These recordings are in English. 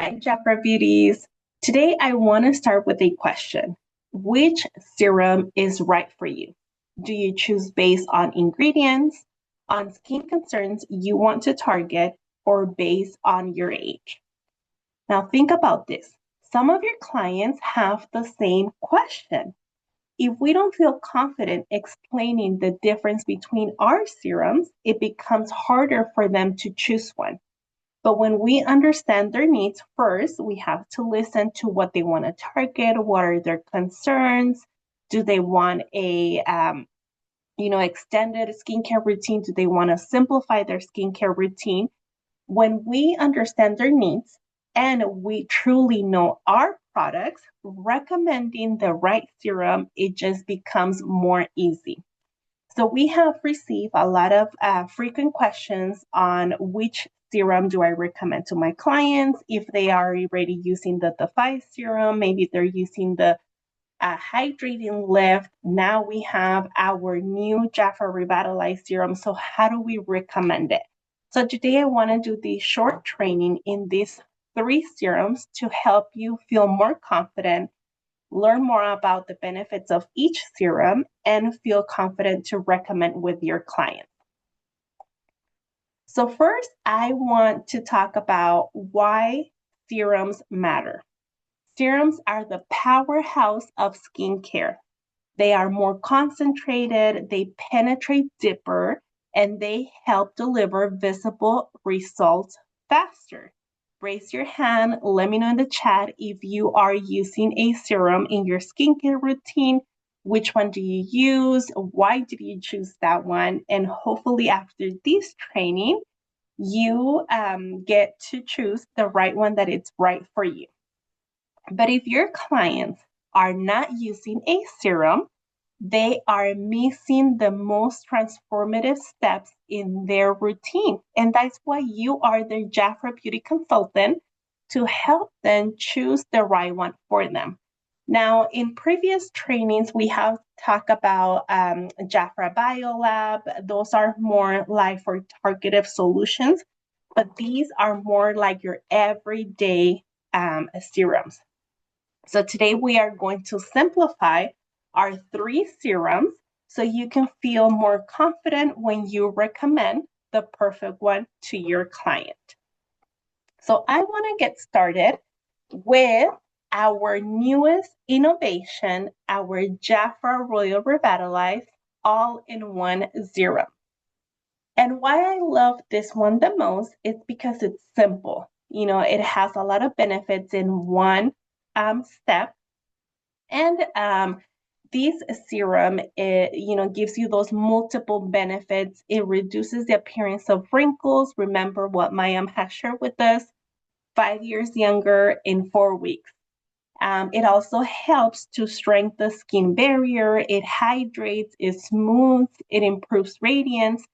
Hi, JAFRA Beauties. Today, I want to start with a question. Which serum is right for you? Do you choose based on ingredients, on skin concerns you want to target, or based on your age? Now, think about this. Some of your clients have the same question. If we don't feel confident explaining the difference between our serums, it becomes harder for them to choose one. But when we understand their needs first, we have to listen to what they want to target. What are their concerns? Do they want a extended skincare routine? Do they want to simplify their skincare routine? When we understand their needs and we truly know our products, recommending the right serum, it just becomes more easy. So we have received a lot of frequent questions on which serum do I recommend to my clients if they are already using the Defy serum, maybe they're using the hydrating lift. Now we have our new JAFRA Revitalize serum. So how do we recommend it? So today I want to do the short training in these three serums to help you feel more confident, learn more about the benefits of each serum, and feel confident to recommend with your clients. So first, I want to talk about why serums matter. Serums are the powerhouse of skincare. They are more concentrated, they penetrate deeper, and they help deliver visible results faster. Raise your hand. Let me know in the chat if you are using a serum in your skincare routine. Which one do you use? Why did you choose that one? And hopefully after this training, you get to choose the right one that is right for you. But if your clients are not using a serum, they are missing the most transformative steps in their routine. And that's why you are their JAFRA beauty consultant to help them choose the right one for them. Now, in previous trainings, we have talked about JAFRA BioLab. Those are more like for targeted solutions, but these are more like your everyday serums. So today we are going to simplify our three serums so you can feel more confident when you recommend the perfect one to your client. So I want to get started with our newest innovation, our JAFRA Royal Revitalize All-in-1 Serum. And why I love this one the most is because it's simple. It has a lot of benefits in one step. And this serum, gives you those multiple benefits. It reduces the appearance of wrinkles. Remember what Mayam has shared with us, 5 years younger in 4 weeks. It also helps to strengthen the skin barrier. It hydrates, it smooths, it improves radiance.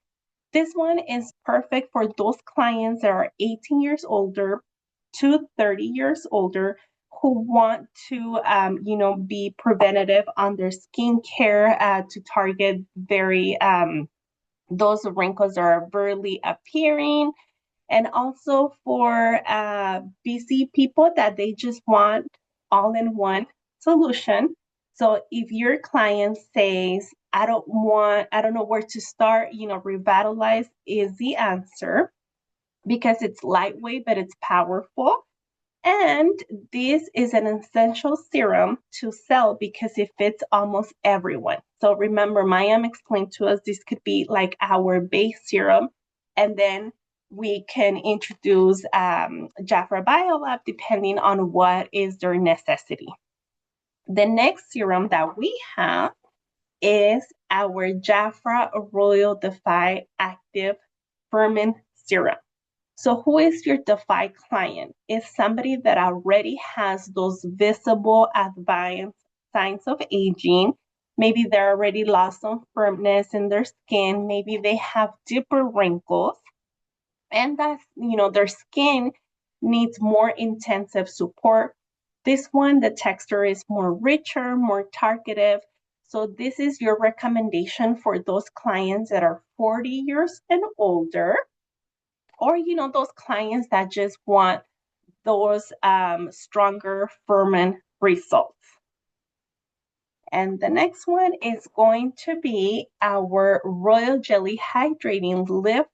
This one is perfect for those clients that are 18 years older to 30 years older who want to, be preventative on their skincare to target those wrinkles that are early appearing, and also for busy people that they just want all-in-one solution. So if your client says, I don't know where to start, Revitalize is the answer because it's lightweight, but it's powerful. And this is an essential serum to sell because it fits almost everyone. So remember, Mayam explained to us this could be like our base serum, and then we can introduce JAFRA BioLab depending on what is their necessity. The next serum that we have is our JAFRA Royal Defy Active Firming Serum. So who is your Defy client? It's somebody that already has those visible advanced signs of aging. Maybe they're already lost some firmness in their skin. Maybe they have deeper wrinkles. And that's, their skin needs more intensive support. This one, the texture is more richer, more targeted. So this is your recommendation for those clients that are 40 years and older, or those clients that just want those stronger, firmer results. And the next one is going to be our Royal Jelly Hydrating Lift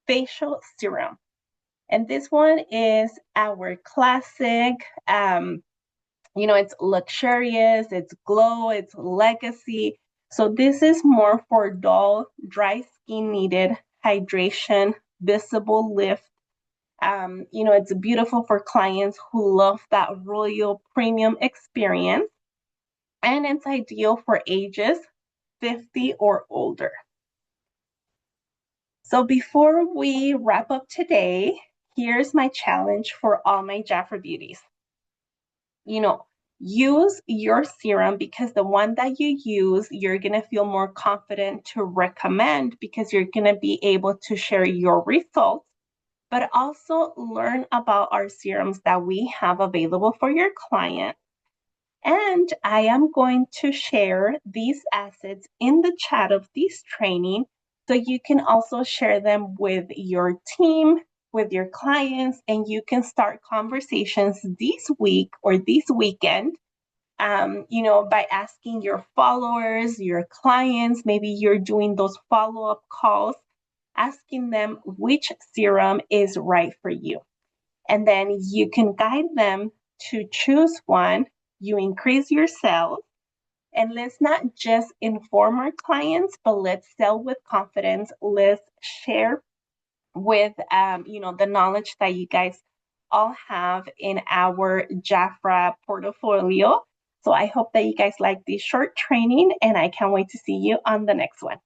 Facial Serum. And this one is our classic, it's luxurious, it's glow, it's legacy. So this is more for dull, dry skin needed hydration, visible lift. It's beautiful for clients who love that royal premium experience. And it's ideal for ages 50 or older. So before we wrap up today, here's my challenge for all my JAFRA beauties. Use your serum, because the one that you use, you're going to feel more confident to recommend because you're going to be able to share your results, but also learn about our serums that we have available for your client. And I am going to share these assets in the chat of this training so you can also share them with your team, with your clients, and you can start conversations this week or this weekend, by asking your followers, your clients, maybe you're doing those follow-up calls, asking them which serum is right for you. And then you can guide them to choose one. You increase your sales, and let's not just inform our clients, but let's sell with confidence. Let's share with the knowledge that you guys all have in our JAFRA portfolio. So I hope that you guys like this short training, and I can't wait to see you on the next one.